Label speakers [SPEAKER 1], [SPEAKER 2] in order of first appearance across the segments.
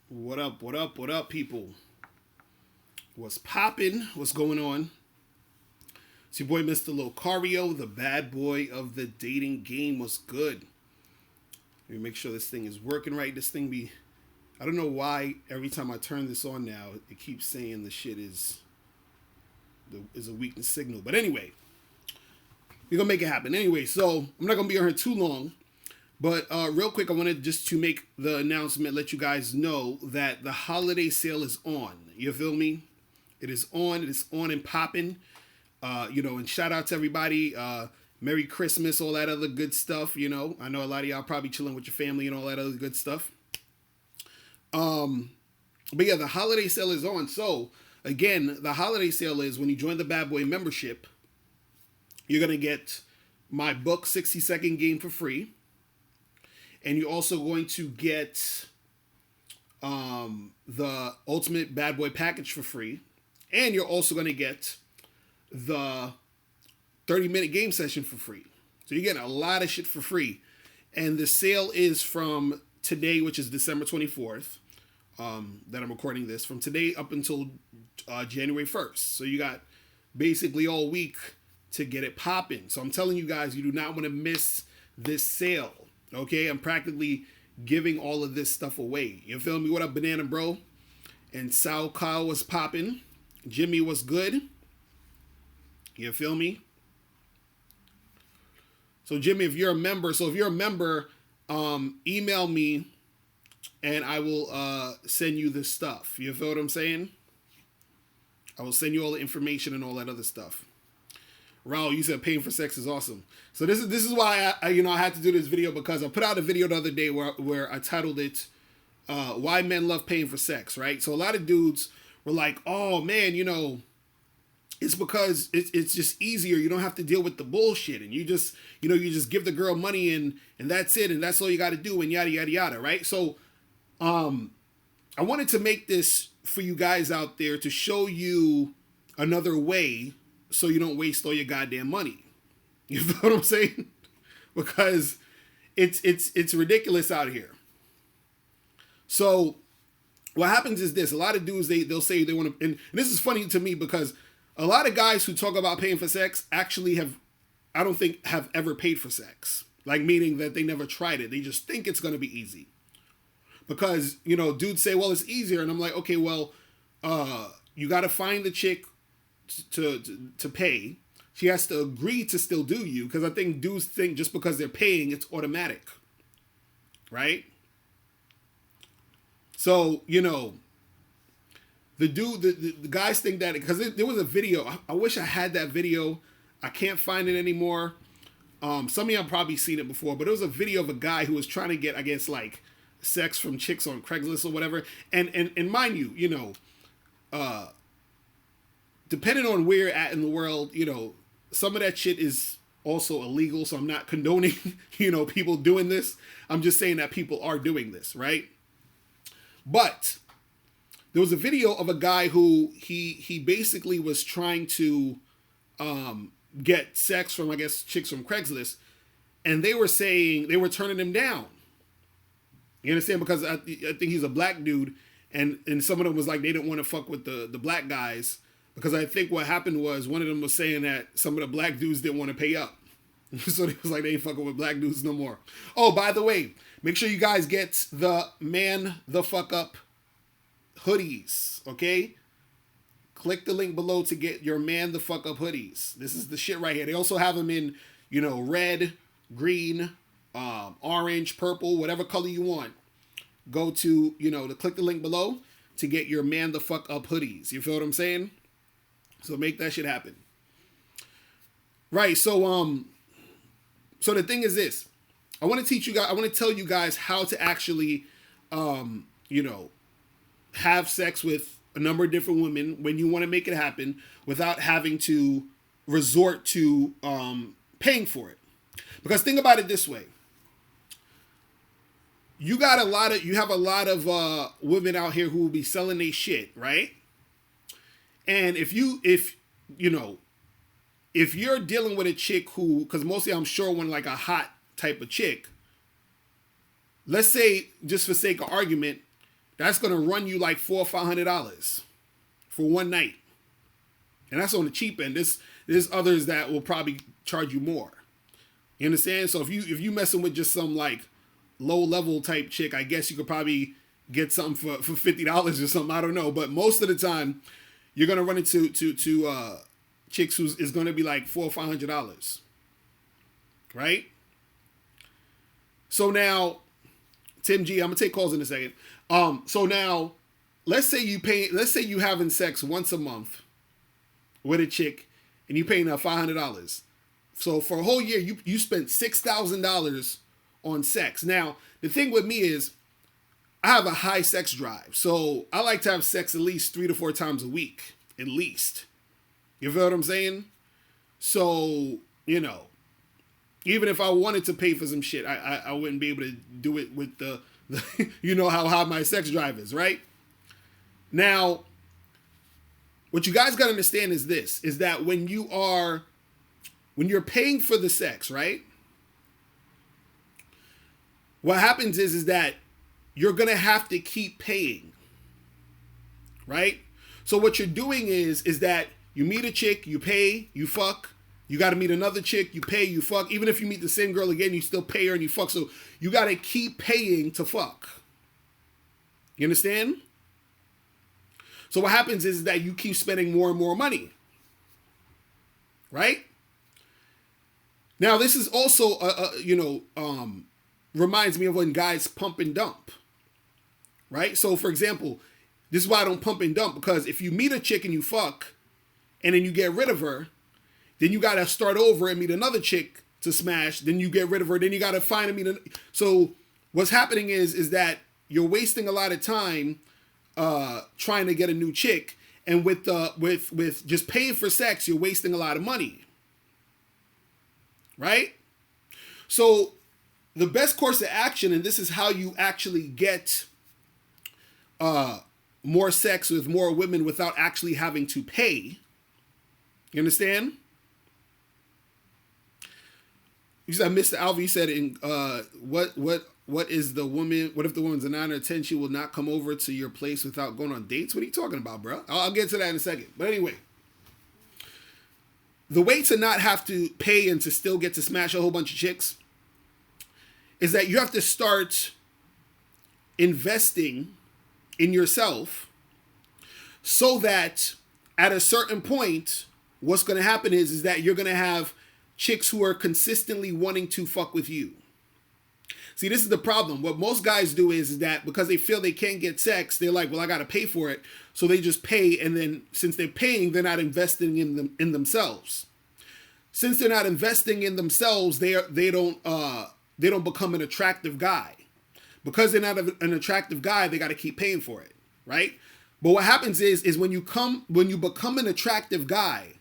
[SPEAKER 1] What up, what up, what up, people? What's poppin'? What's going on? It's your boy, Mr. Locario, the bad boy of the dating game. What's good? Let me make sure this thing is working right. This thing be. I don't know why every time I turn this on now, it keeps saying the shit is a weakness signal. But anyway, we're gonna make it happen. Anyway, so I'm not gonna be on here too long. But real quick, I wanted just to make the announcement, let you guys know that the holiday sale is on. You feel me? It is on. It is on and popping. And shout out to everybody. Merry Christmas, all that other good stuff. I know a lot of y'all probably chilling with your family and all that other good stuff. But yeah, the holiday sale is on. So again, the holiday sale is when you join the Bad Boy membership, you're gonna get my book 60-second game for free. And you're also going to get the Ultimate Bad Boy package for free. And you're also going to get the 30-minute game session for free. So you're getting a lot of shit for free. And the sale is from today, which is December 24th, that I'm recording this, from today up until January 1st. So you got basically all week to get it popping. So I'm telling you guys, you do not want to miss this sale. Okay, I'm practically giving all of this stuff away. You feel me? What up, Banana Bro? And Sal Kyle was popping. Jimmy was good. You feel me? So Jimmy, if you're a member, email me and I will send you this stuff. You feel what I'm saying? I will send you all the information and all that other stuff. Raul, you said paying for sex is awesome. So this is why I had to do this video, because I put out a video the other day where I titled it "Why Men Love Paying for Sex." Right. So a lot of dudes were like, "Oh man, it's because it's just easier. You don't have to deal with the bullshit, and you just give the girl money and that's it, and that's all you got to do, and yada yada yada." Right. So I wanted to make this for you guys out there to show you another way, so you don't waste all your goddamn money. You know what I'm saying? Because it's ridiculous out here. So what happens is this: a lot of dudes they'll say they want to, and this is funny to me because a lot of guys who talk about paying for sex actually I don't think have ever paid for sex. Like, meaning that they never tried it. They just think it's going to be easy. Because dudes say, well, it's easier, and I'm like, okay, well, you got to find the chick to pay. She has to agree to still do you, because I think dudes think just because they're paying, it's automatic, right? So the guys think that, because there was a video. I wish I had that video. I can't find it anymore. Some of y'all probably seen it before, but it was a video of a guy who was trying to get, I guess, like, sex from chicks on Craigslist or whatever. And mind you, depending on where you're at in the world, some of that shit is also illegal. So I'm not condoning, people doing this. I'm just saying that people are doing this, right? But there was a video of a guy who he basically was trying to get sex from, I guess, chicks from Craigslist, and they were saying they were turning him down. You understand? Because I think he's a black dude, and some of them was like they didn't want to fuck with the black guys. Because I think what happened was one of them was saying that some of the black dudes didn't want to pay up. So they was like, they ain't fucking with black dudes no more. Oh, by the way, make sure you guys get the Man the Fuck Up hoodies, okay? Click the link below to get your Man the Fuck Up hoodies. This is the shit right here. They also have them in, red, green, orange, purple, whatever color you want. Go to, click the link below to get your Man the Fuck Up hoodies. You feel what I'm saying? So make that shit happen. Right, so the thing is this. I want to teach you guys, I want to tell you guys how to actually have sex with a number of different women when you want to make it happen without having to resort to paying for it. Because think about it this way. You have a lot of women out here who will be selling their shit, right? And if you're dealing with a chick who, because mostly I'm sure when like a hot type of chick, let's say, just for sake of argument, that's gonna run you like $400 or $500 for one night, and that's on the cheap end. There's others that will probably charge you more. You understand? So if you messing with just some like low level type chick, I guess you could probably get something for $50 or something. I don't know, but most of the time you're gonna run into chicks who's is gonna be like $400 or $500, right? So now, Tim G, I'm gonna take calls in a second. So now, let's say you having sex once a month with a chick, and you paying her $500. So for a whole year, you spent $6,000 on sex. Now the thing with me is, I have a high sex drive, so I like to have sex at least 3 to 4 times a week, at least. You feel what I'm saying? So, you know, even if I wanted to pay for some shit, I wouldn't be able to do it with the you know how high my sex drive is, right? Now, what you guys gotta understand is this, is that when you're paying for the sex, right? What happens is that you're gonna have to keep paying, right? So what you're doing is that you meet a chick, you pay, you fuck. You got to meet another chick, you pay, you fuck. Even if you meet the same girl again, you still pay her and you fuck. So you got to keep paying to fuck. You understand? So what happens is that you keep spending more and more money, right? Now this is also reminds me of when guys pump and dump, right? So for example, this is why I don't pump and dump, because if you meet a chick and you fuck and then you get rid of her, then you got to start over and meet another chick to smash, then you get rid of her, then you got to find and meet so what's happening is that you're wasting a lot of time trying to get a new chick, and with just paying for sex, you're wasting a lot of money. Right? So the best course of action, and this is how you actually get more sex with more women without actually having to pay. You understand? You said, Mr. Alvey, you said, what is the woman? What if the woman's a 9 or 10? She will not come over to your place without going on dates? What are you talking about, bro? I'll get to that in a second. But anyway, the way to not have to pay and to still get to smash a whole bunch of chicks is that you have to start investing in yourself, so that at a certain point, what's going to happen is that you're going to have chicks who are consistently wanting to fuck with you. See, this is the problem. What most guys do is that because they feel they can't get sex, they're like, well, I got to pay for it. So they just pay. And then since they're paying, they're not investing in themselves. Since they're not investing in themselves, they don't become an attractive guy. Because they're not an attractive guy, they got to keep paying for it, right? But what happens is when you become an attractive guy,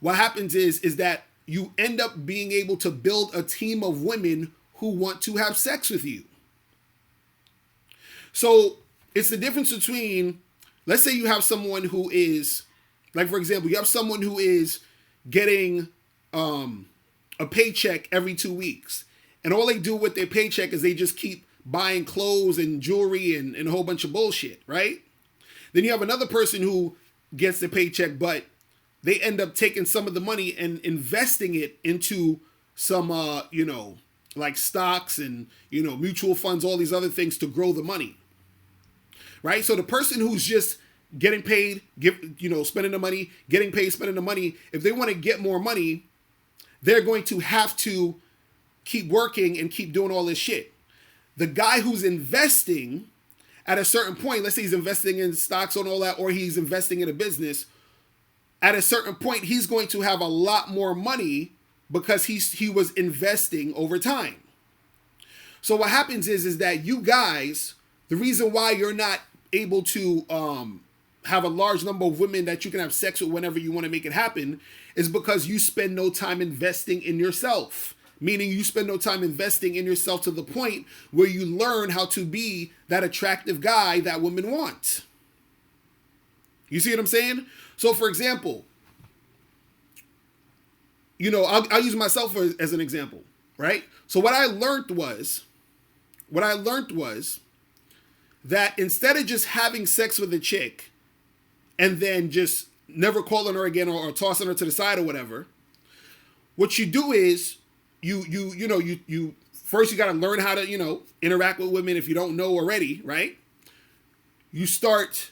[SPEAKER 1] what happens is that you end up being able to build a team of women who want to have sex with you. So it's the difference between, let's say you have someone who is, like for example, you have someone who is getting a paycheck every 2 weeks, and all they do with their paycheck is they just keep buying clothes and jewelry and a whole bunch of bullshit, right? Then you have another person who gets the paycheck, but they end up taking some of the money and investing it into some, like stocks and, mutual funds, all these other things to grow the money, right? So the person who's just getting paid, spending the money, getting paid, spending the money, if they want to get more money, they're going to have to keep working and keep doing all this shit. The guy who's investing, at a certain point, let's say he's investing in stocks and all that, or he's investing in a business, at a certain point, he's going to have a lot more money because he was investing over time. So what happens is that you guys, the reason why you're not able to have a large number of women that you can have sex with whenever you want to make it happen is because you spend no time investing in yourself. Meaning you spend no time investing in yourself to the point where you learn how to be that attractive guy that women want. You see what I'm saying? So for example, I'll use myself as an example, right? So what I learned was that instead of just having sex with a chick and then just never calling her again or tossing her to the side or whatever, what you do is you first you got to learn how to interact with women if you don't know already, right? You start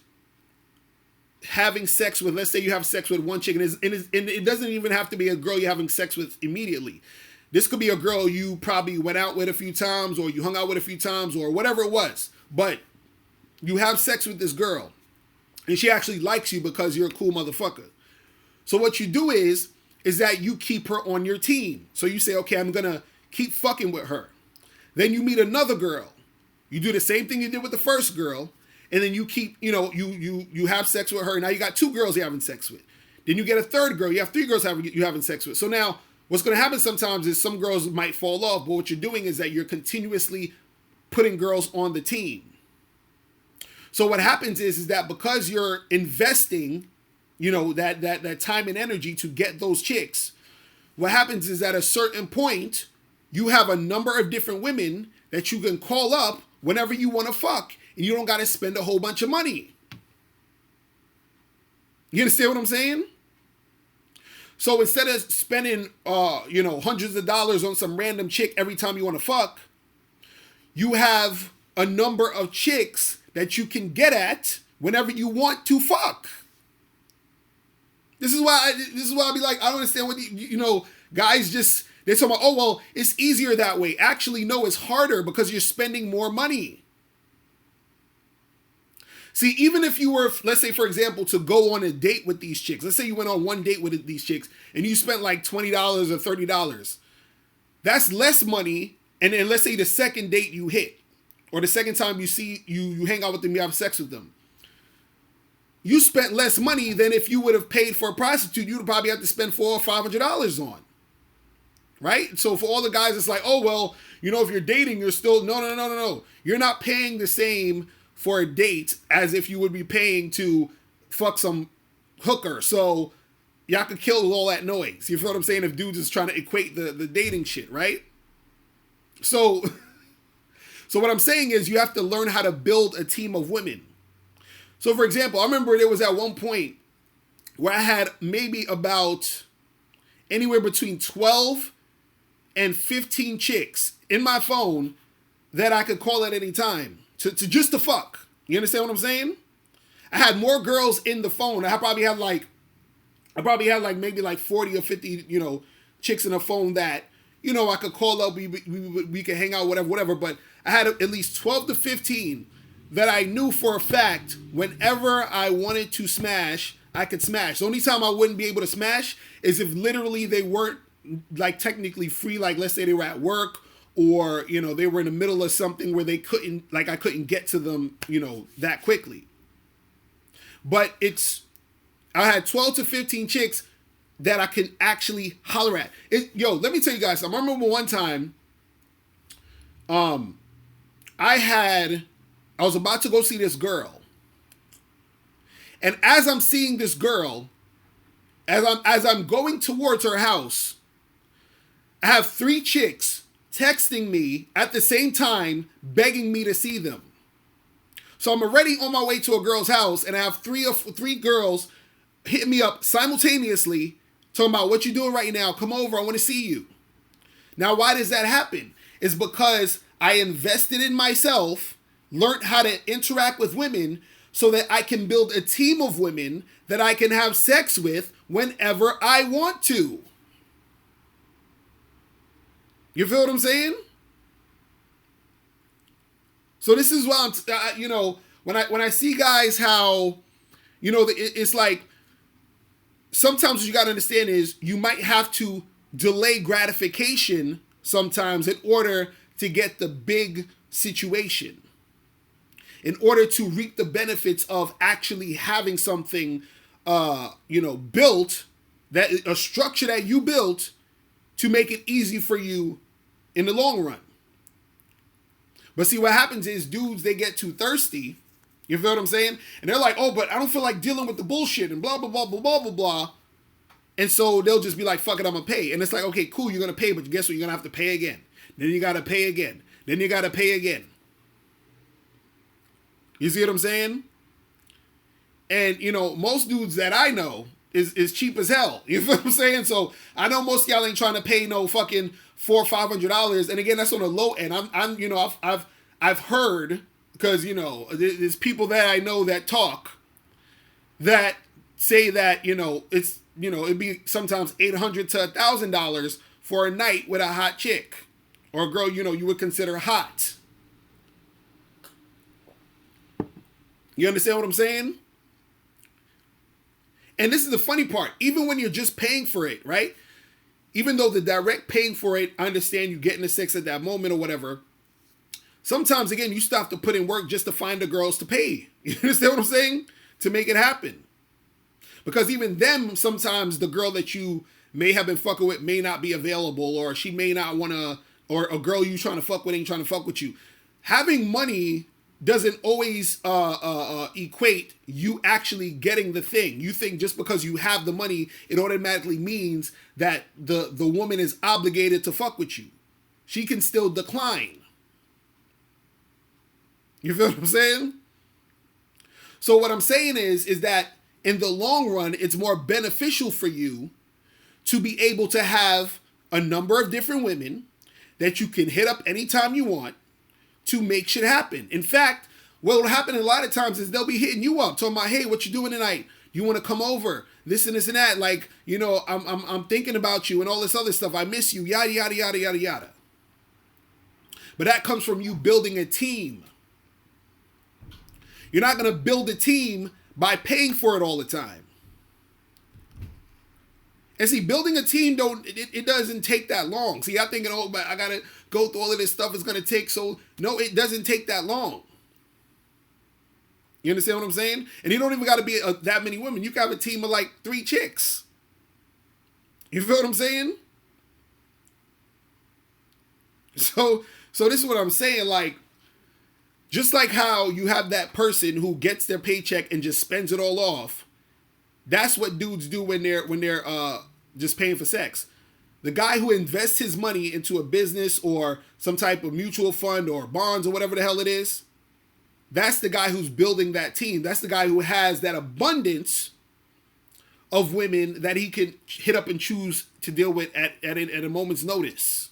[SPEAKER 1] having sex with, let's say you have sex with one chick, and it doesn't even have to be a girl you're having sex with immediately. This could be a girl you probably went out with a few times, or you hung out with a few times, or whatever it was. But you have sex with this girl, and she actually likes you because you're a cool motherfucker. So what you do is that you keep her on your team. So you say, okay, I'm gonna keep fucking with her. Then you meet another girl. You do the same thing you did with the first girl, and then you keep, you have sex with her. Now you got 2 girls you're having sex with. Then you get a third girl. You have 3 girls you're having sex with. So now what's going to happen sometimes is some girls might fall off, but what you're doing is that you're continuously putting girls on the team. So what happens is that because you're investing, that time and energy to get those chicks, what happens is at a certain point, you have a number of different women that you can call up whenever you want to fuck, and you don't got to spend a whole bunch of money. You understand what I'm saying? So instead of spending, hundreds of dollars on some random chick every time you want to fuck, you have a number of chicks that you can get at whenever you want to fuck. This is why I'll be like, I don't understand what guys just, they're talking about, oh, well, it's easier that way. Actually, no, it's harder because you're spending more money. See, even if you were, let's say, for example, to go on a date with these chicks, let's say you went on one date with these chicks and you spent like $20 or $30. That's less money. And then let's say the second date you hit, or the second time you hang out with them, you have sex with them. You spent less money than if you would have paid for a prostitute. You would probably have to spend $400 or $500 on. Right? So for all the guys, it's like, oh, well, if you're dating, you're still, no. You're not paying the same for a date as if you would be paying to fuck some hooker. So y'all could kill all that noise. You feel what I'm saying? If dudes is trying to equate the dating shit, right? So what I'm saying is you have to learn how to build a team of women. So for example, I remember there was at one point where I had maybe about anywhere between 12 and 15 chicks in my phone that I could call at any time to just to fuck. You understand what I'm saying? I had more girls in the phone. I probably had like maybe like 40 or 50, chicks in the phone that, I could call up, we could hang out, whatever. But I had at least 12 to 15 that I knew for a fact whenever I wanted to smash, I could smash. The only time I wouldn't be able to smash is if literally they weren't like technically free. Like let's say they were at work, or, they were in the middle of something where I couldn't get to them, that quickly. But I had 12 to 15 chicks that I can actually holler at. Let me tell you guys something. I remember one time, I was about to go see this girl. And as I'm seeing this girl, as I'm going towards her house, I have 3 chicks texting me at the same time, begging me to see them. So I'm already on my way to a girl's house, and I have three girls hitting me up simultaneously, talking about what you doing right now. Come over, I want to see you. Now, why does that happen? It's because I invested in myself, learned how to interact with women, so that I can build a team of women that I can have sex with whenever I want to. You feel what I'm saying? So this is why when I see guys how, it's like sometimes what you got to understand is you might have to delay gratification sometimes in order to get the big situation, in order to reap the benefits of actually having something, built, that a structure that you built to make it easy for you in the long run. But see, what happens is dudes, they get too thirsty. You feel what I'm saying? And they're like, oh, but I don't feel like dealing with the bullshit and blah, blah, blah, blah, blah, blah, blah. And so they'll just be like, fuck it, I'm going to pay. And it's like, okay, cool, you're going to pay, but guess what? You're going to have to pay again. Then you got to pay again. Then you got to pay again. You see what I'm saying? And, you know, most dudes that I know is cheap as hell. You feel what I'm saying? So I know most y'all ain't trying to pay no fucking $400 or $500. And again, that's on the low end. I'm you know, I've heard, because, you know, there's people that I know that talk that say that, you know, it's, you know, it'd be sometimes $800 to $1,000 for a night with a hot chick or a girl, you know, you would consider hot. You understand what I'm saying? And this is the funny part. Even when you're just paying for it, right? Even though the direct paying for it, I understand you getting the sex at that moment or whatever. Sometimes, again, you still have to put in work just to find the girls to pay. You understand what I'm saying? To make it happen. Because even them, sometimes the girl that you may have been fucking with may not be available, or she may not want to, or a girl you trying to fuck with ain't trying to fuck with you. Having money doesn't always equate you actually getting the thing. You think just because you have the money, it automatically means that the woman is obligated to fuck with you. She can still decline. You feel what I'm saying? So what I'm saying is that in the long run, it's more beneficial for you to be able to have a number of different women that you can hit up anytime you want to make shit happen. In fact, what will happen a lot of times is they'll be hitting you up, talking about, hey, what you doing tonight? You want to come over? This and this and that. Like, you know, I'm thinking about you and all this other stuff. I miss you, yada, yada, yada, yada, yada. But that comes from you building a team. You're not going to build a team by paying for it all the time. And see, building a team, it doesn't take that long. See, I'm thinking, oh, but I got to go through all of this stuff. It's going to take so... No, it doesn't take that long. You understand what I'm saying? And you don't even got to be that many women. You can have a team of like 3 chicks. You feel what I'm saying? So this is what I'm saying. Like, just like how you have that person who gets their paycheck and just spends it all off. That's what dudes do when they're just paying for sex. The guy who invests his money into a business or some type of mutual fund or bonds or whatever the hell it is, that's the guy who's building that team. That's the guy who has that abundance of women that he can hit up and choose to deal with at a moment's notice.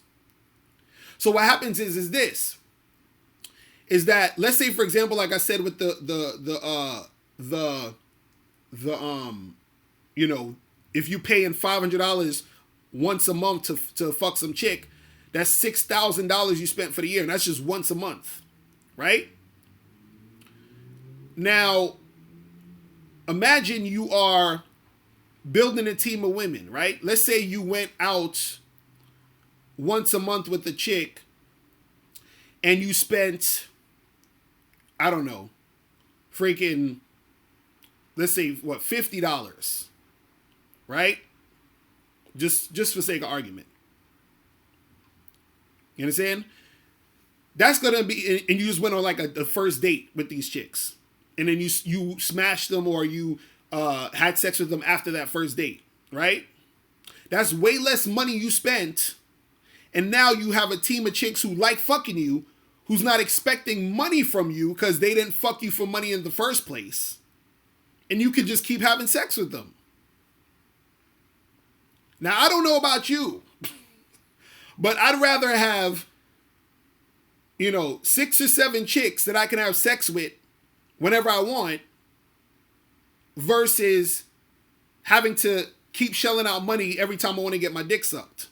[SPEAKER 1] So what happens is that, let's say, for example, like I said with you know, if you paying $500 once a month to fuck some chick, that's $6,000 you spent for the year, and that's just once a month, right? Now, imagine you are building a team of women, right? Let's say you went out once a month with a chick and you spent, I don't know, freaking, let's say, what, $50, right? Just for sake of argument. You understand? That's going to be, and you just went on like a first date with these chicks. And then you smashed them or you had sex with them after that first date, right? That's way less money you spent. And now you have a team of chicks who like fucking you, who's not expecting money from you because they didn't fuck you for money in the first place. And you can just keep having sex with them. Now, I don't know about you, but I'd rather have, you know, 6 or 7 chicks that I can have sex with whenever I want versus having to keep shelling out money every time I want to get my dick sucked.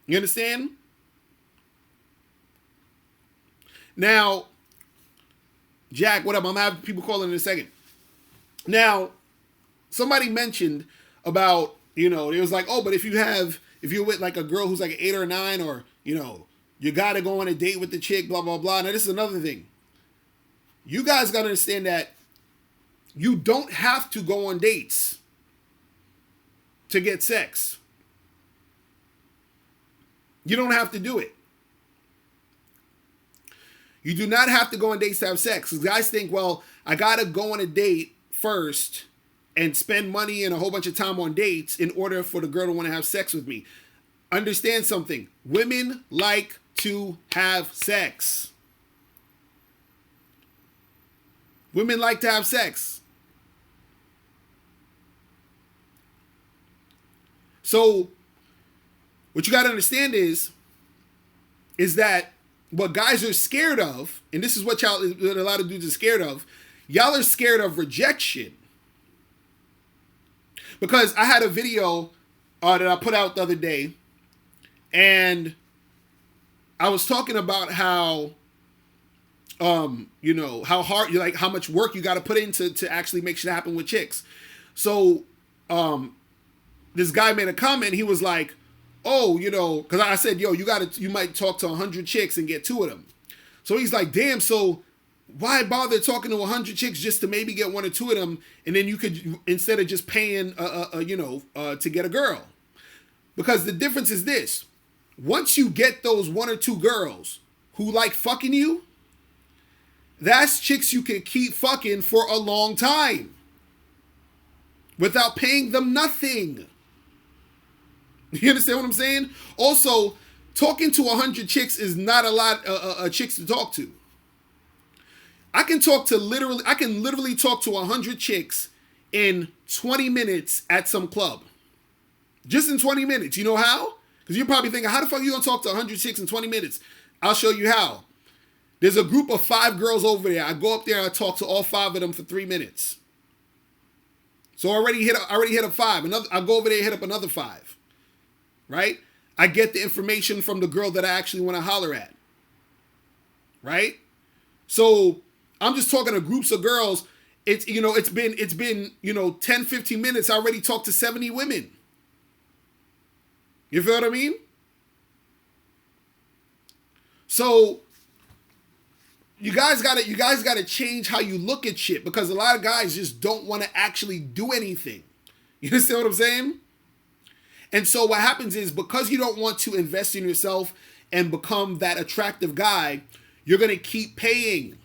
[SPEAKER 1] You understand? Now, Jack, what up? I'm going to have people calling in a second. Now, somebody mentioned about, you know, it was like, oh, but if you're with like a girl who's like an 8 or 9, or, you know, you got to go on a date with the chick, blah, blah, blah. Now, this is another thing. You guys got to understand that you don't have to go on dates to get sex. You don't have to do it. You do not have to go on dates to have sex. Because guys think, well, I got to go on a date first and spend money and a whole bunch of time on dates in order for the girl to want to have sex with me. Understand something. Women like to have sex. Women like to have sex. So what you got to understand is that what guys are scared of, and this is what a lot of dudes are scared of, y'all are scared of rejection. Because I had a video that I put out the other day, and I was talking about how, how hard, how much work you got to put into to actually make shit happen with chicks. So, this guy made a comment. He was like, "Oh, because I said, yo, you might talk to 100 chicks and get 2 of them." So he's like, "Damn, so why bother talking to 100 chicks just to maybe get 1 or 2 of them, and then you could, instead of just paying, to get a girl?" Because the difference is this: once you get those 1 or 2 girls who like fucking you, that's chicks you can keep fucking for a long time without paying them nothing. You understand what I'm saying? Also, talking to 100 chicks is not a lot of chicks to talk to. I can literally talk to 100 chicks in 20 minutes at some club. Just in 20 minutes. You know how? Because you're probably thinking, how the fuck are you going to talk to 100 chicks in 20 minutes? I'll show you how. There's a group of 5 girls over there. I go up there and I talk to all 5 of them for 3 minutes. So I already hit up 5. I go over there and hit up another 5. Right? I get the information from the girl that I actually want to holler at. Right? So I'm just talking to groups of girls. It's been 10, 15 minutes. I already talked to 70 women. You feel what I mean? So you guys gotta change how you look at shit, because a lot of guys just don't want to actually do anything. You understand what I'm saying? And so what happens is, because you don't want to invest in yourself and become that attractive guy, you're going to keep paying.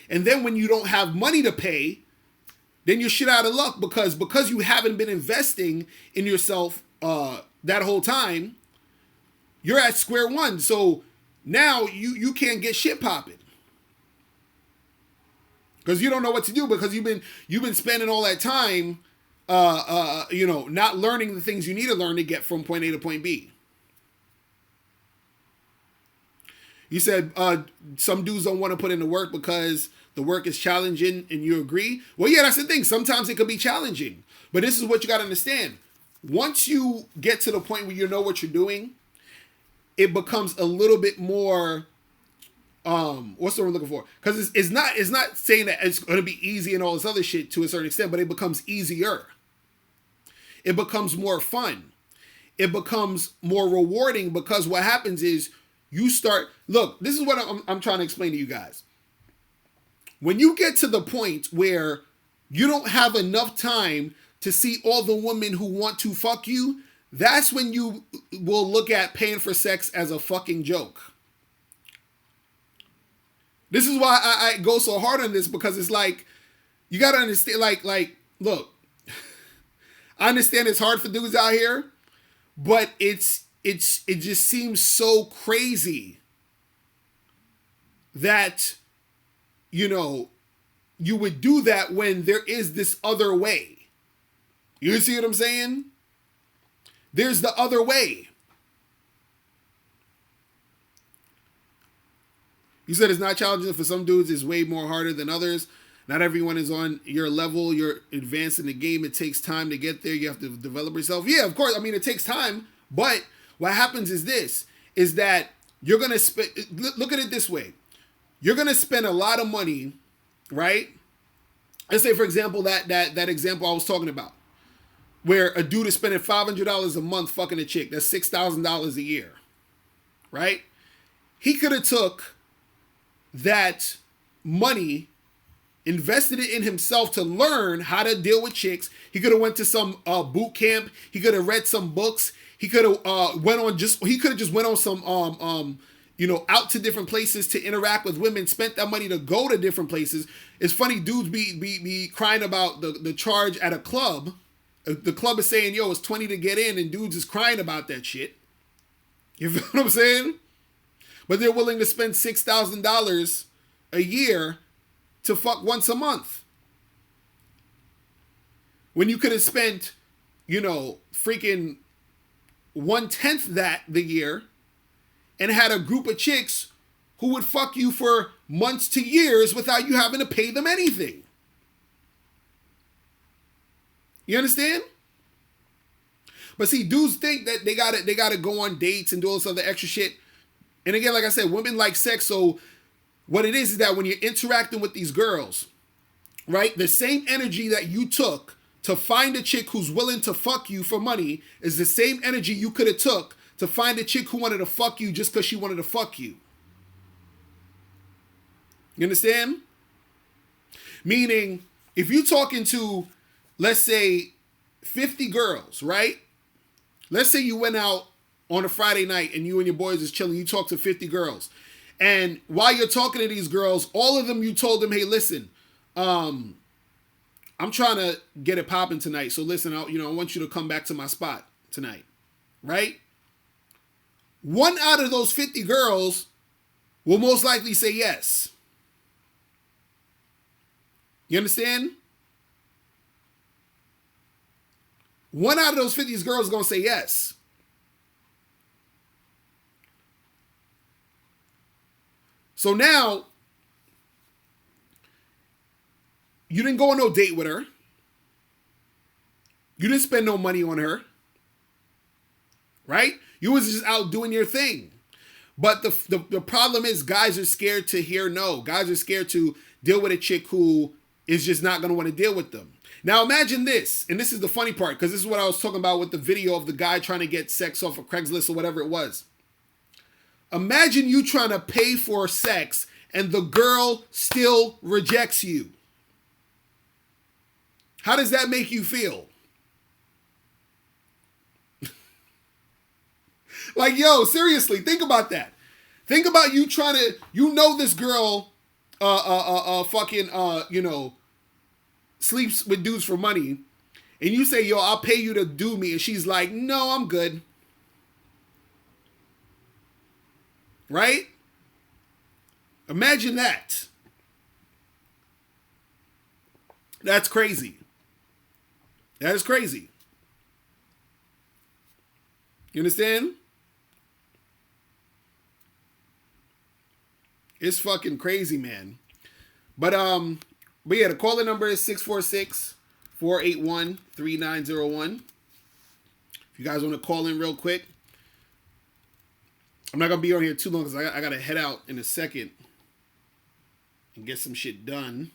[SPEAKER 1] And then when you don't have money to pay, then you're shit out of luck, because you haven't been investing in yourself that whole time, you're at square one. So now you can't get shit popping. Because you don't know what to do, because you've been spending all that time not learning the things you need to learn to get from point A to point B. You said some dudes don't want to put in the work because the work is challenging, and you agree? Well, yeah, that's the thing. Sometimes it could be challenging. But this is what you got to understand. Once you get to the point where you know what you're doing, it becomes a little bit more, what's the word I'm looking for? Because it's not saying that it's going to be easy and all this other shit to a certain extent, but it becomes easier. It becomes more fun. It becomes more rewarding, because what happens is you start, look, this is what I'm trying to explain to you guys. When you get to the point where you don't have enough time to see all the women who want to fuck you, that's when you will look at paying for sex as a fucking joke. This is why I go so hard on this, because it's like, you got to understand, like, look, I understand it's hard for dudes out here, but it just seems so crazy that, you would do that when there is this other way. You see what I'm saying? There's the other way. You said it's not challenging for some dudes. It's way more harder than others. Not everyone is on your level. You're advanced in the game. It takes time to get there. You have to develop yourself. Yeah, of course. I mean, it takes time. But what happens is that you're going to spend, look at it this way. You're going to spend a lot of money, right? Let's say, for example, that example I was talking about, where a dude is spending $500 a month fucking a chick. That's $6,000 a year, right? He could have took that money, invested it in himself to learn how to deal with chicks. He could have went to some boot camp. He could have read some books. He could have went on some out to different places to interact with women, spent that money to go to different places. It's funny, dudes be crying about the charge at a club. The club is saying, yo, it's $20 to get in, and dudes is crying about that shit. You feel what I'm saying? But they're willing to spend $6,000 a year to fuck once a month. When you could have spent, freaking 1/10 that the year and had a group of chicks who would fuck you for months to years without you having to pay them anything. You understand? But see, dudes think that they gotta go on dates and do all this other extra shit. And again, like I said, women like sex, so what it is that when you're interacting with these girls, right, the same energy that you took to find a chick who's willing to fuck you for money is the same energy you could have took to find a chick who wanted to fuck you just because she wanted to fuck you. You understand? Meaning, if you're talking to, let's say, 50 girls, right? Let's say you went out on a Friday night and you and your boys is chilling, you talk to 50 girls. And while you're talking to these girls, all of them, you told them, hey, listen, I'm trying to get it popping tonight. So listen, I want you to come back to my spot tonight, right? One out of those 50 girls will most likely say yes. You understand? One out of those 50 girls is going to say yes. So now, you didn't go on no date with her. You didn't spend no money on her. Right? You was just out doing your thing. But the problem is guys are scared to hear no. Guys are scared to deal with a chick who is just not going to want to deal with them. Now imagine this, and this is the funny part, because this is what I was talking about with the video of the guy trying to get sex off of Craigslist or whatever it was. Imagine you trying to pay for sex and the girl still rejects you. How does that make you feel? Like, yo, seriously, think about that. Think about you trying to, this girl, sleeps with dudes for money, and you say, yo, I'll pay you to do me, and she's like, no, I'm good. Right? Imagine that. That's crazy. That is crazy. You understand? It's fucking crazy, man. But yeah, the calling number is 646-481-3901. If you guys want to call in real quick. I'm not going to be on here too long because I got to head out in a second and get some shit done.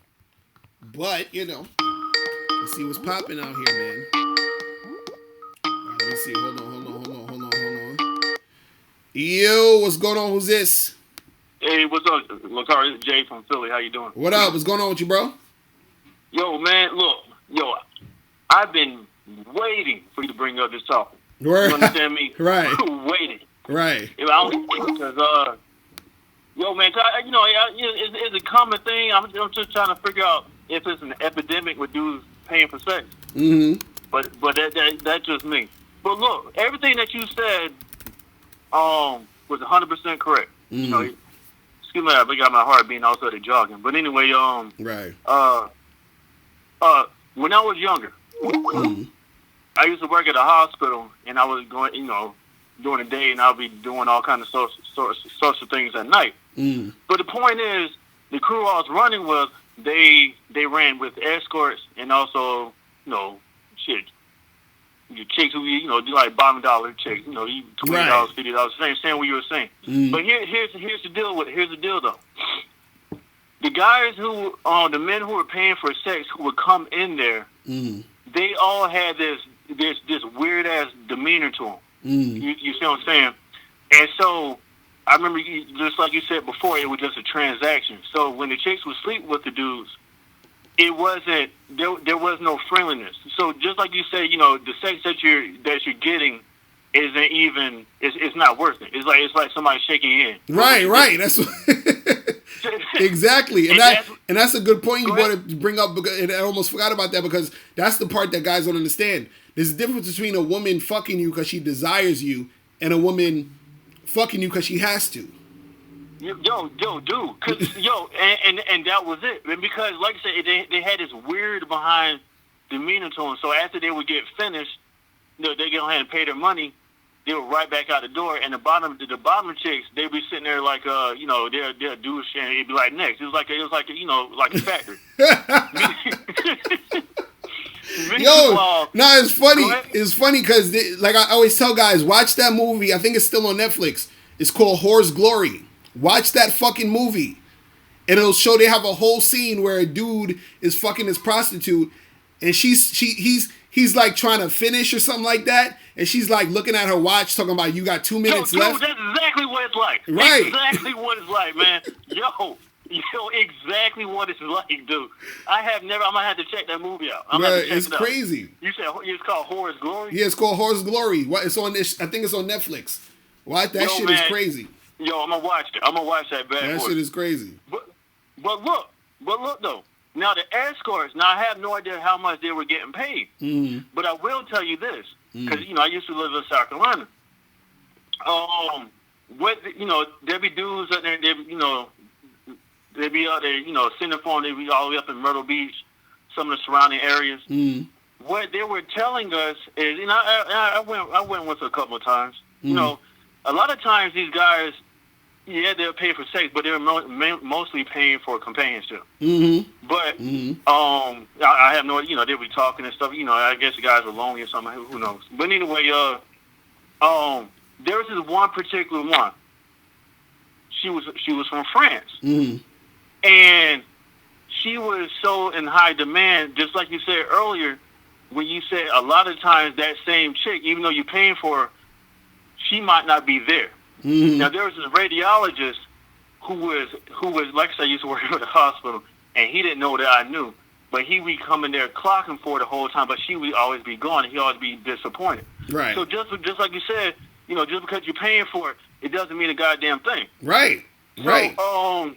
[SPEAKER 1] But, let's see what's popping out here, man. Right, let me see. Hold on. Yo, what's going on? Who's this?
[SPEAKER 2] Hey, what's up? Locario, this is Jay from Philly. How you doing?
[SPEAKER 1] What up? What's going on with you, bro?
[SPEAKER 2] Yo, man, look. I've been waiting for you to bring up this topic.
[SPEAKER 1] Right.
[SPEAKER 2] You understand me?
[SPEAKER 1] Right.
[SPEAKER 2] Waiting.
[SPEAKER 1] Right.
[SPEAKER 2] Because, yo, man, it's a common thing. I'm just trying to figure out if it's an epidemic with dudes paying for sex.
[SPEAKER 1] Mm-hmm.
[SPEAKER 2] But that's just me. But look, everything that you said was 100% correct.
[SPEAKER 1] Mm-hmm.
[SPEAKER 2] Excuse me, I got my heart beating outside of jogging. But anyway,
[SPEAKER 1] right.
[SPEAKER 2] When I was younger,
[SPEAKER 1] mm-hmm.
[SPEAKER 2] I used to work at a hospital, and I was going, during the day, and I'll be doing all kinds of social things at night.
[SPEAKER 1] Mm.
[SPEAKER 2] But the point is, the crew I was running with, they ran with escorts and also, the chicks who, do like bottom dollar chicks, $20,
[SPEAKER 1] right.
[SPEAKER 2] $50, same what you were saying.
[SPEAKER 1] Mm.
[SPEAKER 2] But here's the deal though. The guys the men who were paying for sex who would come in there, they all had this weird ass demeanor to them. You see what I'm saying? And so I remember, just like you said before, it was just a transaction. So when the chicks would sleep with the dudes, it wasn't there was no friendliness. So just like you said, the sex that you're getting isn't even it's not worth it. It's like somebody shaking your hand.
[SPEAKER 1] Right. That's exactly, and that's a good point you want to bring up, because I almost forgot about that, because that's the part that guys don't understand. There's a difference between a woman fucking you because she desires you and a woman fucking you because she has to.
[SPEAKER 2] dude, cause and that was it. And because, like I said, they had this weird behind demeanor to them. So after they would get finished, they go ahead and pay their money. They were right back out the door, and the bottom chicks, they'd be sitting there like, they'll do shit, and it'd be like next. It was like a factory.
[SPEAKER 1] Yo, no, it's funny. It's funny because, like I always tell guys, watch that movie. I think it's still on Netflix. It's called Whore's Glory. Watch that fucking movie. And it'll show they have a whole scene where a dude is fucking this prostitute, and he's like trying to finish or something like that, and she's like looking at her watch, talking about you got 2 minutes left.
[SPEAKER 2] That's exactly what it's like.
[SPEAKER 1] Right.
[SPEAKER 2] Exactly what it's like, man. Yo, exactly what it's like, dude. I'm gonna have to check that movie out.
[SPEAKER 1] It's crazy.
[SPEAKER 2] You said it's called Whore's Glory?
[SPEAKER 1] Yeah, it's called Whore's Glory. It's on this. I think it's on Netflix. What? That shit is crazy.
[SPEAKER 2] Yo, I'm gonna watch it. I'm gonna watch that bad boy.
[SPEAKER 1] That shit is crazy.
[SPEAKER 2] But look though. Now the escorts. Now I have no idea how much they were getting paid. Mm-hmm. But I will tell you this, because I used to live in South Carolina. There be dudes out there. They be out there. Sending for them. They be all the way up in Myrtle Beach, some of the surrounding areas. Mm-hmm. What they were telling us is, I went with a couple of times. Mm-hmm. A lot of times these guys, they'll pay for sex, but they're mostly paying for companionship. Mm-hmm. But I have no, they'll be talking and stuff. I guess the guys are lonely or something. Who knows? But anyway, there was this one particular one. She was from France, and she was so in high demand. Just like you said earlier, when you said a lot of times that same chick, even though you're paying for her, she might not be there. Mm-hmm. Now there was this radiologist who was like I said, used to work at the hospital, and he didn't know that I knew, but he would come in there clocking for the whole time, but she would always be gone, and he always be disappointed. Right. So just like you said, just because you're paying for it, it doesn't mean a goddamn thing.
[SPEAKER 1] Right. Right.
[SPEAKER 2] So,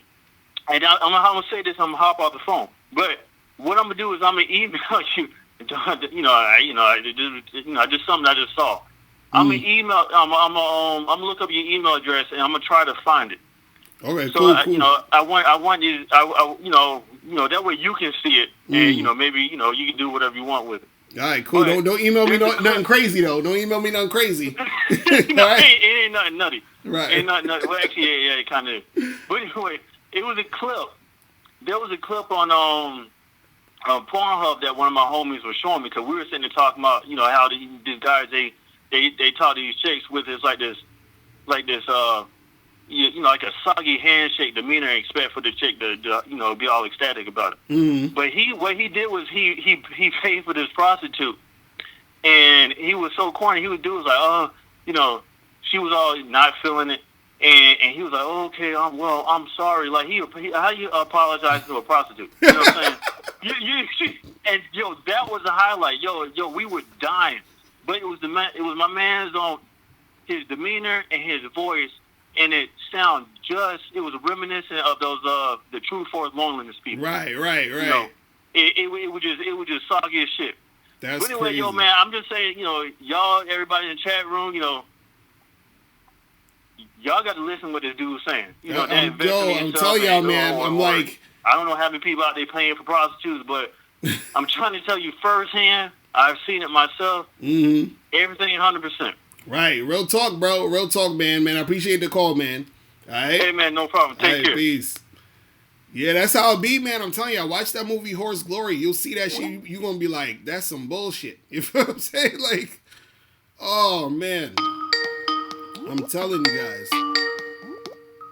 [SPEAKER 2] and I'm gonna say this, I'm gonna hop off the phone, but what I'm gonna do is I'm gonna email you. Just something I just saw. I'm gonna email. I'm gonna look up your email address and I'm gonna try to find it.
[SPEAKER 1] Okay,
[SPEAKER 2] so
[SPEAKER 1] cool.
[SPEAKER 2] I want you. That way you can see it, and maybe you can do whatever you want with it.
[SPEAKER 1] All right, cool. But don't email me nothing crazy though. Don't email me nothing crazy.
[SPEAKER 2] It ain't nothing nutty.
[SPEAKER 1] Right.
[SPEAKER 2] Ain't nothing nutty. Well, actually, yeah, it kind of. But anyway, it was a clip. There was a clip on Pornhub that one of my homies was showing me, because we were sitting there talking about how these guys they talk to these chicks with this like a soggy handshake demeanor and expect for the chick to be all ecstatic about it. Mm-hmm. But what he did was he paid for this prostitute, and he was so corny. He would do was like, she was all not feeling it, and he was like, okay, I'm sorry. Like how you apologize to a prostitute? You know what I'm saying? And that was the highlight. Yo, we were dying. But it was my man's his demeanor and his voice, and it was reminiscent of those the True Force Loneliness people. Right. It was just soggy as shit.
[SPEAKER 1] That's
[SPEAKER 2] but anyway,
[SPEAKER 1] crazy.
[SPEAKER 2] Man, I'm just saying, y'all, everybody in the chat room, y'all got to listen to what this dude's saying.
[SPEAKER 1] I'm telling y'all, man.
[SPEAKER 2] I don't know how many people out there paying for prostitutes, but I'm trying to tell you firsthand. I've seen it myself. Mm-hmm. Everything 100%.
[SPEAKER 1] Right. Real talk, bro. Real talk, man. Man, I appreciate the call, man. All right?
[SPEAKER 2] Hey, man, no problem. Take care.
[SPEAKER 1] Peace. Yeah, that's how it be, man. I'm telling you, watch that movie, Whore's Glory. You'll see that shit. You're going to be like, that's some bullshit. You know what I'm saying? Like, oh, man. I'm telling you guys.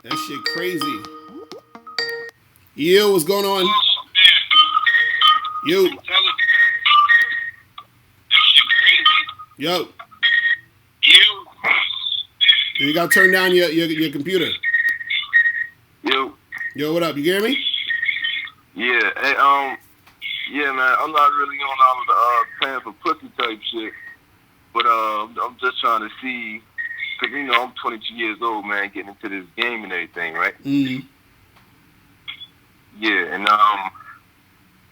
[SPEAKER 1] That shit crazy. Yo, what's going on? Yo. Yo. You gotta turn down your computer. Yo, what up? You hear me?
[SPEAKER 3] Yeah. Hey, yeah, man. I'm not really on all of the paying for pussy type shit, but I'm just trying to see, cause I'm 22 years old, man, getting into this game and everything, right? Mm-hmm. Yeah, and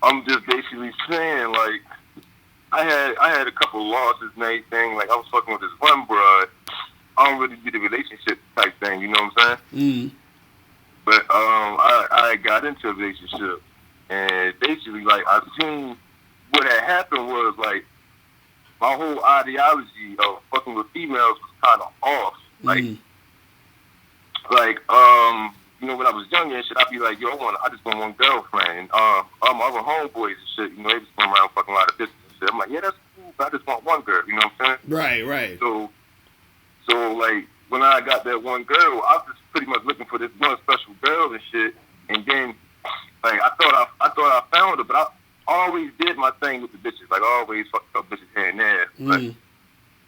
[SPEAKER 3] I'm just basically saying, like, I had a couple of losses and everything. Like, I was fucking with this one broad. I don't really do the relationship type thing, you know what I'm saying? But I got into a relationship, and basically, like, I seen what had happened was, like, my whole ideology of fucking with females was kind of off. Like, you know, when I was younger and shit, I'd be like, yo, I just want one girlfriend. And all my other homeboys and shit, you know, they just going around fucking a lot of bitches and shit. I'm like, yeah, that's cool, but I just want one girl. You know what I'm saying?
[SPEAKER 1] Right.
[SPEAKER 3] So like, when I got that one girl, I was just pretty much looking for this one special girl and shit. And then, like, I thought I found her, but I always did my thing with the bitches. Like, I always fucked up bitches here and there. Like,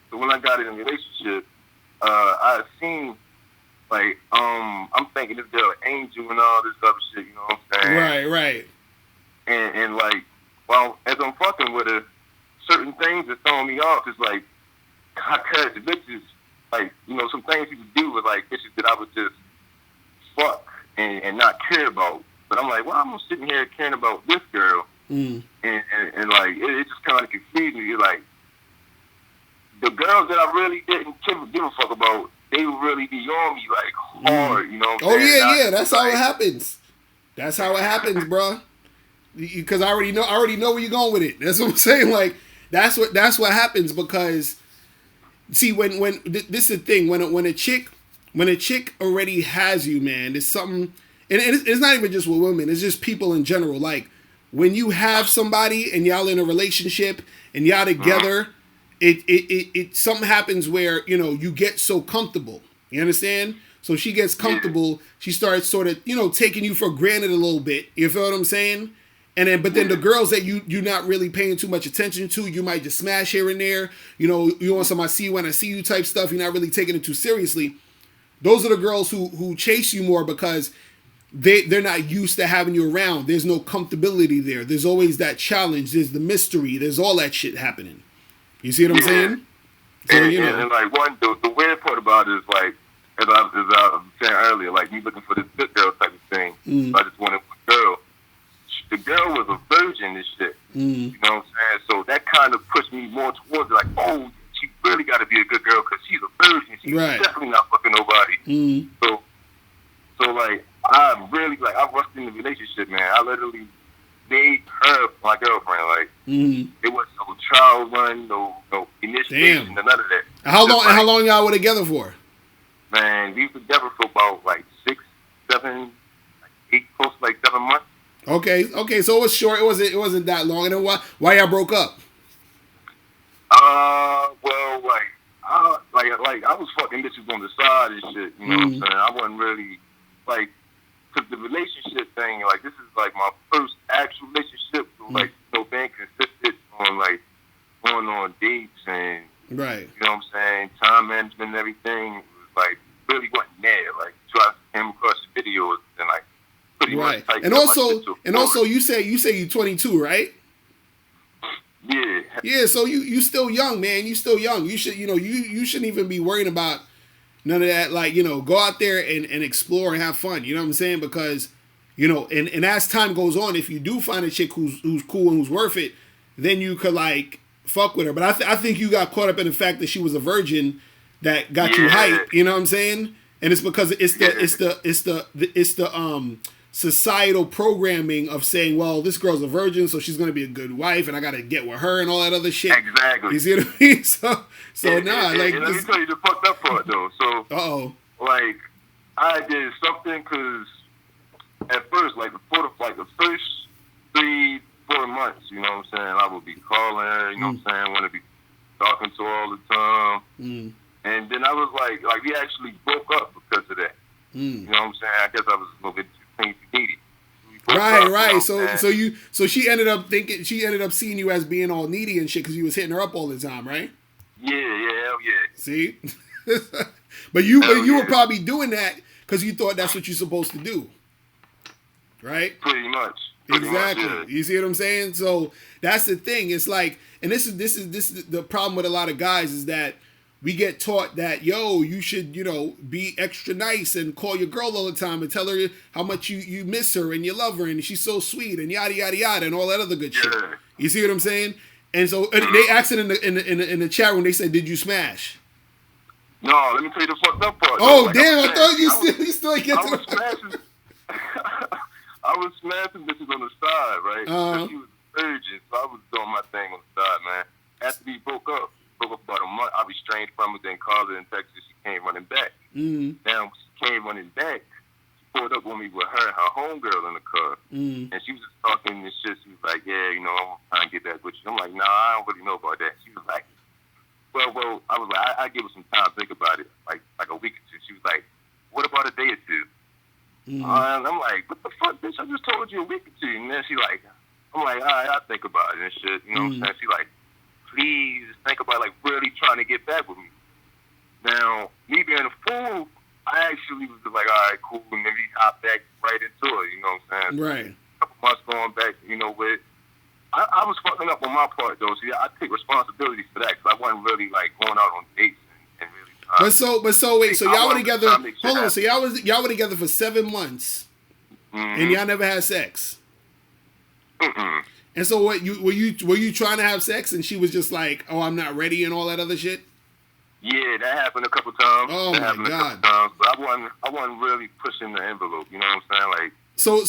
[SPEAKER 3] so when I got in a relationship, I seen, like, I'm thinking this girl angel and all this other shit, you know what I'm saying?
[SPEAKER 1] Right.
[SPEAKER 3] And like, well, as I'm fucking with her, certain things are throwing me off. It's like, I catch the bitches, like, you know, some things people do with, like, bitches that I would just fuck and not care about. But I'm like, well, I'm sitting here caring about this girl. And like, it just kind of confused me. You're like, the girls that I really didn't give a fuck about, they would really be on me, like, hard, you know what I'm saying?
[SPEAKER 1] Yeah, that's how it happens. That's how it happens, bro. Because I already know where you're going with it. That's what I'm saying. Like, that's what happens because, see, when this is the thing, when a chick already has you, man, there's something, and it's not even just with women, it's just people in general. Like, when you have somebody and y'all in a relationship and y'all together, it something happens where, you know, you get so comfortable. You understand? So she gets comfortable. She starts sort of, you know, taking you for granted a little bit. You feel what I'm saying? And then, but then the girls that you're not really paying too much attention to, you might just smash here and there. You know, you want some I see you when I see you type stuff. You're not really taking it too seriously. Those are the girls who chase you more because they're not used to having you around. There's no comfortability there. There's always that challenge. There's the mystery. There's all that shit happening. You see what I'm saying? So, you know.
[SPEAKER 3] And like, the weird part about it is, like, as I was saying earlier, like, you looking for this good girl type of thing. So I just wanted a girl. The girl was a virgin and shit. You know what I'm saying? So that kind of pushed me more towards it. Like, oh, she really got to be a good girl because she's a virgin. She's definitely not fucking nobody. So like, I really, like, I rushed in the relationship, man. I literally made her my girlfriend. Like, it was no trial run, no initiation, none of that.
[SPEAKER 1] How long y'all were together for?
[SPEAKER 3] Man, we were together for about, like, 6, 7, like 8, close to, like, 7 months.
[SPEAKER 1] Okay, so it was short. It wasn't that long. And then why y'all broke up?
[SPEAKER 3] Well, like I was fucking bitches on the side and shit. You know what I'm saying? I wasn't really, like, because the relationship thing, like, this is, like, my first actual relationship. So, like, you know, being consistent on, like, going on dates and, you know what I'm saying, time management and everything, was, like, really wasn't there. Like, so I came across the videos and, like, pretty much.
[SPEAKER 1] And also, you say you're 22, right?
[SPEAKER 3] Yeah.
[SPEAKER 1] Yeah, so you still young, man. You still young. You should, you know, you shouldn't even be worrying about none of that. Like, you know, go out there and explore and have fun. You know what I'm saying? Because, you know, and as time goes on, if you do find a chick who's cool and who's worth it, then you could, like, fuck with her. But I think you got caught up in the fact that she was a virgin that got you hyped. You know what I'm saying? And it's because it's the societal programming of saying, well, this girl's a virgin, so she's gonna be a good wife, and I gotta get with her and all that other shit.
[SPEAKER 3] Exactly.
[SPEAKER 1] You see what I mean? So
[SPEAKER 3] like. And let me tell you the fucked up part though. So, like, I did something because at first, like, the first 3-4 months, you know what I'm saying, I would be calling her, you know what I'm saying, want to be talking to her all the time, and then I was like we actually broke up because of that. You know what I'm saying? I guess I was a little bit too needy.
[SPEAKER 1] Right. So she ended up seeing you as being all needy and shit because you was hitting her up all the time, right?
[SPEAKER 3] Yeah, hell yeah.
[SPEAKER 1] See, but you were probably doing that because you thought that's what you're supposed to do, right?
[SPEAKER 3] Pretty much.
[SPEAKER 1] Exactly.
[SPEAKER 3] Yeah.
[SPEAKER 1] You see what I'm saying? So that's the thing. It's like, and this is the problem with a lot of guys is that we get taught that, yo, you should, you know, be extra nice and call your girl all the time and tell her how much you miss her and you love her and she's so sweet and yada yada yada and all that other good shit. You see what I'm saying? And so they asked it in the chat room. They said, "Did you smash?"
[SPEAKER 3] No, let me tell you the fucked up part.
[SPEAKER 1] Oh,
[SPEAKER 3] like,
[SPEAKER 1] damn! I thought you still get to.
[SPEAKER 3] running back, she pulled up on me with her homegirl in the car. And she was just talking and shit. She was like, yeah, you know, I'm trying to get back with you. I'm like, nah, I don't really know about that. She was like, well, I was like, I give her some time to think about it, like a week or two. She was like, what about a day or two? And I'm like, what the fuck, bitch? I just told you a week or two. And then she like, I'm like, all right, I'll think about it and shit. You know what I'm saying? She like, please think about like really trying to get back with me. Now, me being a fool, I actually was just like, all right, cool, and then we hop back right into it, you know what I'm saying?
[SPEAKER 1] Right.
[SPEAKER 3] A couple months going back, you know, with I was fucking up on my part though. See, I take responsibility for that because I wasn't really like going out on dates and really.
[SPEAKER 1] But so wait, so y'all were together. Hold on, so y'all were together for 7 months, and y'all never had sex. And so what? Were you trying to have sex, and she was just like, "Oh, I'm not ready," and all that other shit.
[SPEAKER 3] Yeah, that happened a couple times.
[SPEAKER 1] Oh
[SPEAKER 3] that
[SPEAKER 1] my
[SPEAKER 3] happened
[SPEAKER 1] God!
[SPEAKER 3] A couple times, but I wasn't really pushing the envelope. You know what I'm saying? Like.
[SPEAKER 1] So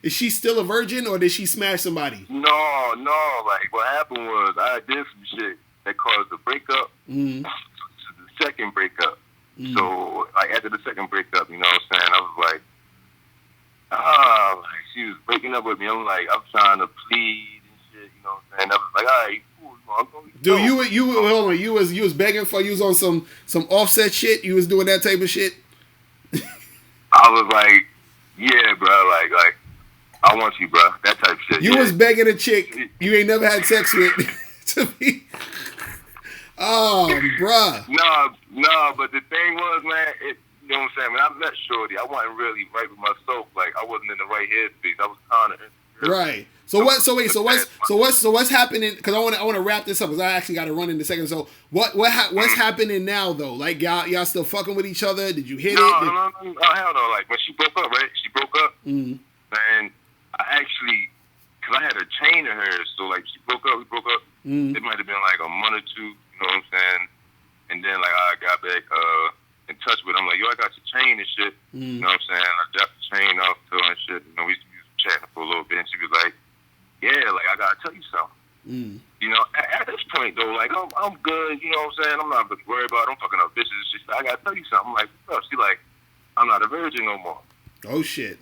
[SPEAKER 1] is she still a virgin, or did she smash somebody?
[SPEAKER 3] No. Like what happened was I did some shit that caused the breakup. The second breakup. So like after the second breakup, you know what I'm saying? I was like, like she was breaking up with me. I'm like, I'm trying to plead and shit. You know what I'm saying? I was like, all right, cool. I'm going to
[SPEAKER 1] Dude, you was begging for, you was on some Offset shit. You was doing that type of shit.
[SPEAKER 3] I was like, yeah, bro. Like, I want you, bro. That type of shit.
[SPEAKER 1] You was begging a chick you ain't never had sex with to be. Oh, bruh.
[SPEAKER 3] No, but the thing was, man, you know what I'm saying? When I met Shorty, I wasn't really right with myself. Like, I wasn't in the right headspace. I was kind of
[SPEAKER 1] right. So what's happening? Because I want to wrap this up because I actually got to run in a second. So what's happening now though? Like y'all still fucking with each other? Did you hit it?
[SPEAKER 3] No, hell no. Like when she broke up, right? She broke up, and I actually, because I had a chain to her, so like we broke up. It might have been like a month or two. You know what I'm saying? And then like I got back in touch with her. I'm like, yo, I got your chain and shit. You know what I'm saying? I dropped the chain off to her and shit. You know, we was chatting for a little bit, and she was like, yeah, like I gotta tell you something. You know, at this point though, like I'm good. You know what I'm saying? I'm not worried about. I'm fucking up bitches. She's like, I gotta tell you something. I'm like, what's up? She like, I'm not a virgin no more.
[SPEAKER 1] Oh shit.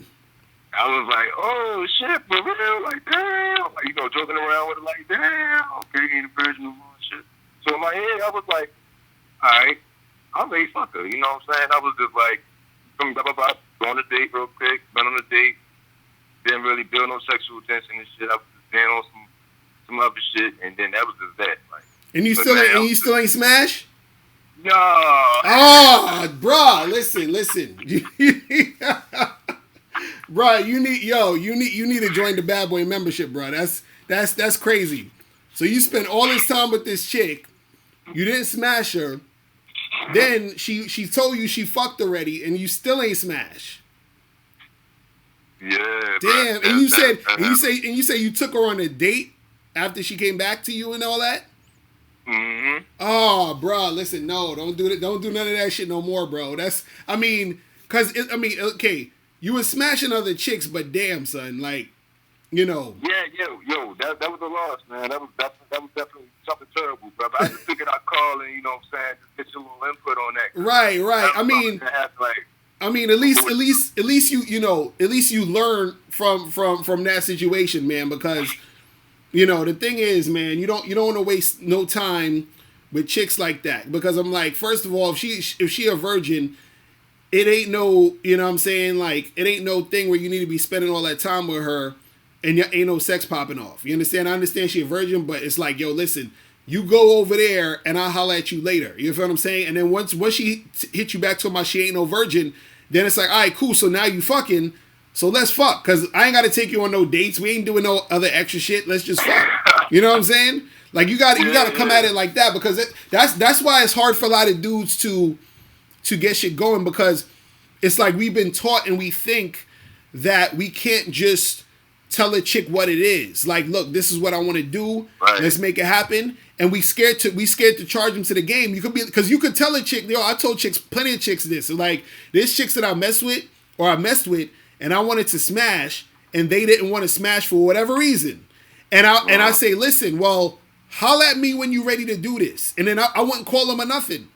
[SPEAKER 3] I was like, oh shit, for real? Like damn, like you know, joking around with it, like damn, okay, you ain't a virgin no more and shit. So in my head, I was like, all right, I'm ready, fuck her. You know what I'm saying? I was just like, go on a date real quick, went on a date. Didn't really build no sexual tension and shit. I was just being on some other shit, and then that was just that. Like,
[SPEAKER 1] and you still ain't smash?
[SPEAKER 3] No.
[SPEAKER 1] Oh, bruh, listen, bruh, you need to join the Bad Boy membership, bruh. That's crazy. So you spent all this time with this chick, you didn't smash her, then she told you she fucked already, and you still ain't smash.
[SPEAKER 3] Yeah.
[SPEAKER 1] Damn, and you say you took her on a date after she came back to you and all that? Oh, bro, listen, no, don't do none of that shit no more, bro. Okay, you were smashing other chicks, but damn, son, like, you know.
[SPEAKER 3] Yeah, yo, that was a loss, man. That was definitely something terrible, bro. But I just figured I'd call and, you know what I'm saying, just get your little input on that.
[SPEAKER 1] Right. I mean, at least you learn from that situation, man. Because you know the thing is, man, you don't want to waste no time with chicks like that. Because I'm like, first of all, if she a virgin, it ain't no, you know what I'm saying, like it ain't no thing where you need to be spending all that time with her and ain't no sex popping off. You understand? I understand she a virgin, but it's like, yo, listen. You go over there, and I'll holler at you later. You feel what I'm saying? And then once she hit you back to my she ain't no virgin, then it's like, all right, cool. So now you fucking, so let's fuck. Because I ain't got to take you on no dates. We ain't doing no other extra shit. Let's just fuck. You know what I'm saying? Like you got to come at it like that because that's why it's hard for a lot of dudes to get shit going because it's like we've been taught and we think that we can't just tell a chick what it is. Like, look, this is what I want to do. Right. Let's make it happen. And we scared to charge them to the game. You could be because you could tell a chick, yo, I told chicks, plenty of chicks this. So like, there's chicks that I messed with, and I wanted to smash, and they didn't want to smash for whatever reason. And I say, listen, well, holla at me when you're ready to do this. And then I wouldn't call them or nothing.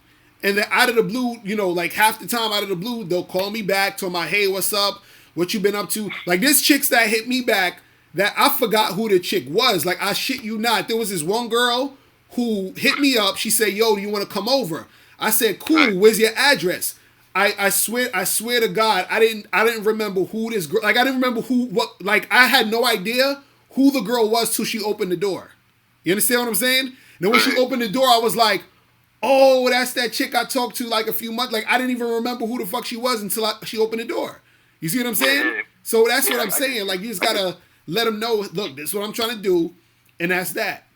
[SPEAKER 1] And then out of the blue, you know, like half the time out of the blue, they'll call me back, tell my, hey, what's up? What you been up to? Like this chicks that hit me back, that I forgot who the chick was. Like I shit you not. There was this one girl who hit me up. She said, yo, do you want to come over? I said, cool, where's your address? I swear to God, I didn't remember who this girl, like I didn't remember like I had no idea who the girl was till she opened the door. You understand what I'm saying? And then when she opened the door, I was like, oh, that's that chick I talked to like a few months. Like I didn't even remember who the fuck she was until she opened the door. You see what I'm saying? So that's what I'm saying. Like you just gotta let them know, look, this is what I'm trying to do, and that's that.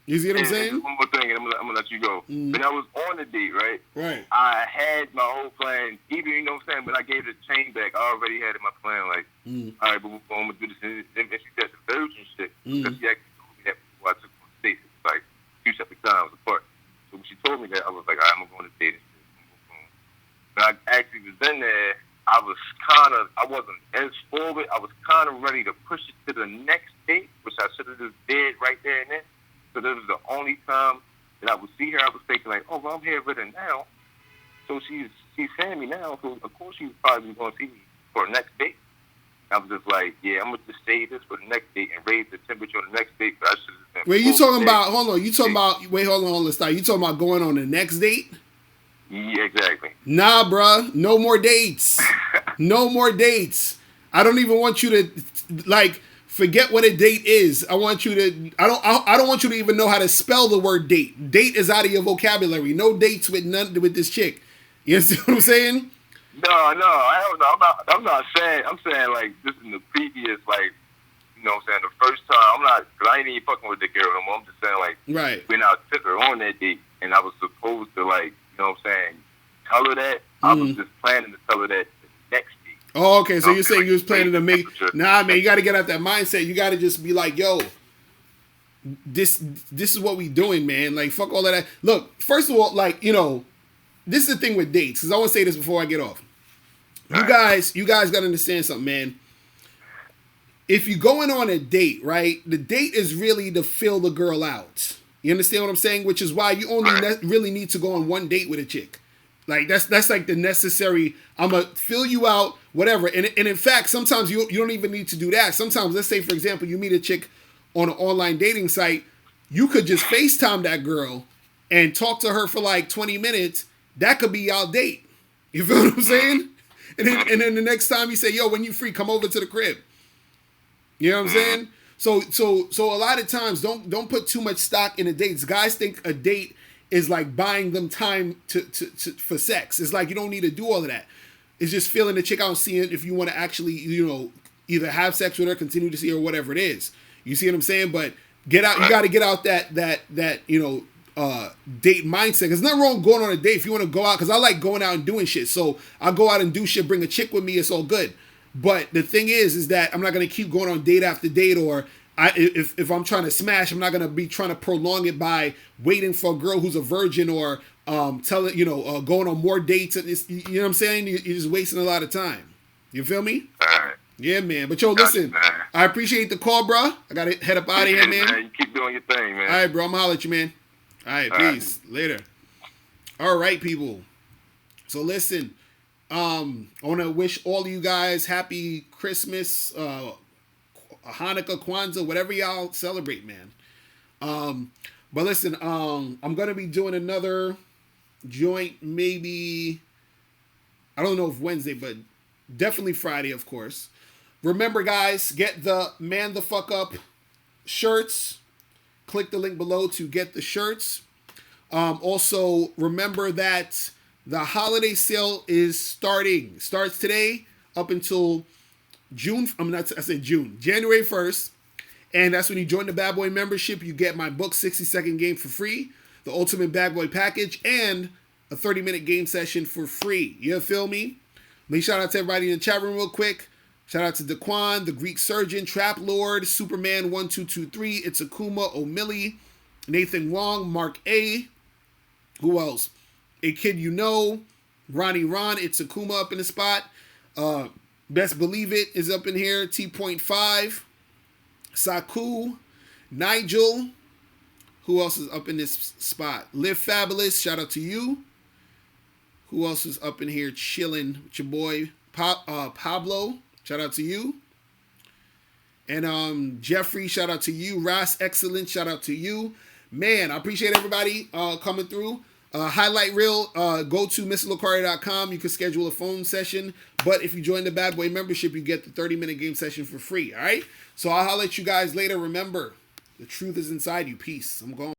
[SPEAKER 1] You see what I'm saying?
[SPEAKER 3] One more thing, and I'm gonna let you go. When I was on the date, right?
[SPEAKER 1] Right.
[SPEAKER 3] I had my whole plan. Even, you know what I'm saying, when I gave the chain back, I already had in my plan, like, all right, but I'm gonna do this. And she said the virgin shit, because she actually told me that before I took her on the date. It's like 2 separate times apart. So when she told me that, I was like, all right, I'm gonna go on the date. When I actually was in there, I wasn't as forward. I was kind of ready to push it to the next date, which I should have just did right there and then. So this was the only time that I would see her. I was thinking like, oh, well, I'm here with her now. So she's seeing me now. So of course she's probably going to see me for the next date. I was just like, yeah, I'm going to just save this for the next date and raise the temperature on the next date. But I should have been.
[SPEAKER 1] Wait, you talking about, hold on. You talking about, wait, hold on, stop. You talking about going on the next date?
[SPEAKER 3] Yeah, exactly.
[SPEAKER 1] Nah, bruh. No more dates. No more dates. I don't even want you to, like, forget what a date is. I want you to. I don't want you to even know how to spell the word date. Date is out of your vocabulary. No dates with this chick. You see what I'm saying?
[SPEAKER 3] No, I don't know. I'm not saying. I'm saying like this in the previous, like, you know what I'm saying, the first time. I'm not, because I ain't even fucking with the girl no more. I'm just saying like,
[SPEAKER 1] right.
[SPEAKER 3] When I took her on that date and I was supposed to, like, you know what I'm saying, tell her that. I was just planning to tell her that the next.
[SPEAKER 1] Oh, okay. So you're saying you was planning to make... Nah, man, you got to get out that mindset. You got to just be like, yo, this is what we doing, man. Like, fuck all of that. Look, first of all, like, you know, this is the thing with dates, because I want to say this before I get off. You guys got to understand something, man. If you're going on a date, right, the date is really to fill the girl out. You understand what I'm saying? Which is why you only really need to go on one date with a chick. Like, that's like the necessary, I'm going to fill you out, whatever. And in fact, sometimes you don't even need to do that. Sometimes, let's say, for example, you meet a chick on an online dating site. You could just FaceTime that girl and talk to her for like 20 minutes. That could be y'all date. You feel what I'm saying? And then the next time you say, yo, when you free, come over to the crib. You know what I'm saying? So a lot of times, don't put too much stock in a date. Guys think a date is like buying them time for sex. It's like you don't need to do all of that. It's just feeling the chick out and seeing if you want to actually, you know, either have sex with her, continue to see her, whatever it is. You see what I'm saying? But get out. You got to get out that you know, date mindset. There's nothing wrong going on a date if you want to go out. Because I like going out and doing shit. So I go out and do shit. Bring a chick with me. It's all good. But the thing is that I'm not gonna keep going on date after date, or if I'm trying to smash, I'm not gonna be trying to prolong it by waiting for a girl who's a virgin, or telling, you know, going on more dates. You know what I'm saying? You're just wasting a lot of time. You feel me?
[SPEAKER 3] All right.
[SPEAKER 1] Yeah, man. But yo, listen, I appreciate the call, bro. I gotta head up out of here, man.
[SPEAKER 3] You keep doing your thing, man.
[SPEAKER 1] All right, bro. I'm gonna holler at you, man. All right, peace. Later. All right, people. So listen, I want to wish all of you guys happy Christmas, Hanukkah, Kwanzaa, whatever y'all celebrate, man. But listen, I'm gonna be doing another joint, maybe, I don't know if Wednesday, but definitely Friday, of course. Remember, guys, get the Man the Fuck Up shirts. Click the link below to get the shirts. Also, remember that the holiday sale is starting. Starts today up until June. January 1st. And that's when you join the Bad Boy membership. You get my book, 60-Second Game, for free. The Ultimate Bad Boy package. And a 30-minute game session for free. You feel me? Let me shout out to everybody in the chat room real quick. Shout out to Daquan, the Greek Surgeon, Trap Lord, Superman 1223, It's Akuma, O'Milly, Nathan Wong, Mark A. Who else? A Kid You Know, Ronnie Ron, It's Akuma up in the spot. Best Believe It is up in here. T.5, Saku, Nigel. Who else is up in this spot? Live Fabulous, shout out to you. Who else is up in here chilling with your boy Pablo? Shout out to you. And Jeffrey, shout out to you. Ross, excellent. Shout out to you. Man, I appreciate everybody coming through. Highlight reel, go to MrLocario.com. You can schedule a phone session. But if you join the Bad Boy membership, you get the 30-minute game session for free. All right? So I'll holler at you guys later. Remember, the truth is inside you. Peace. I'm going.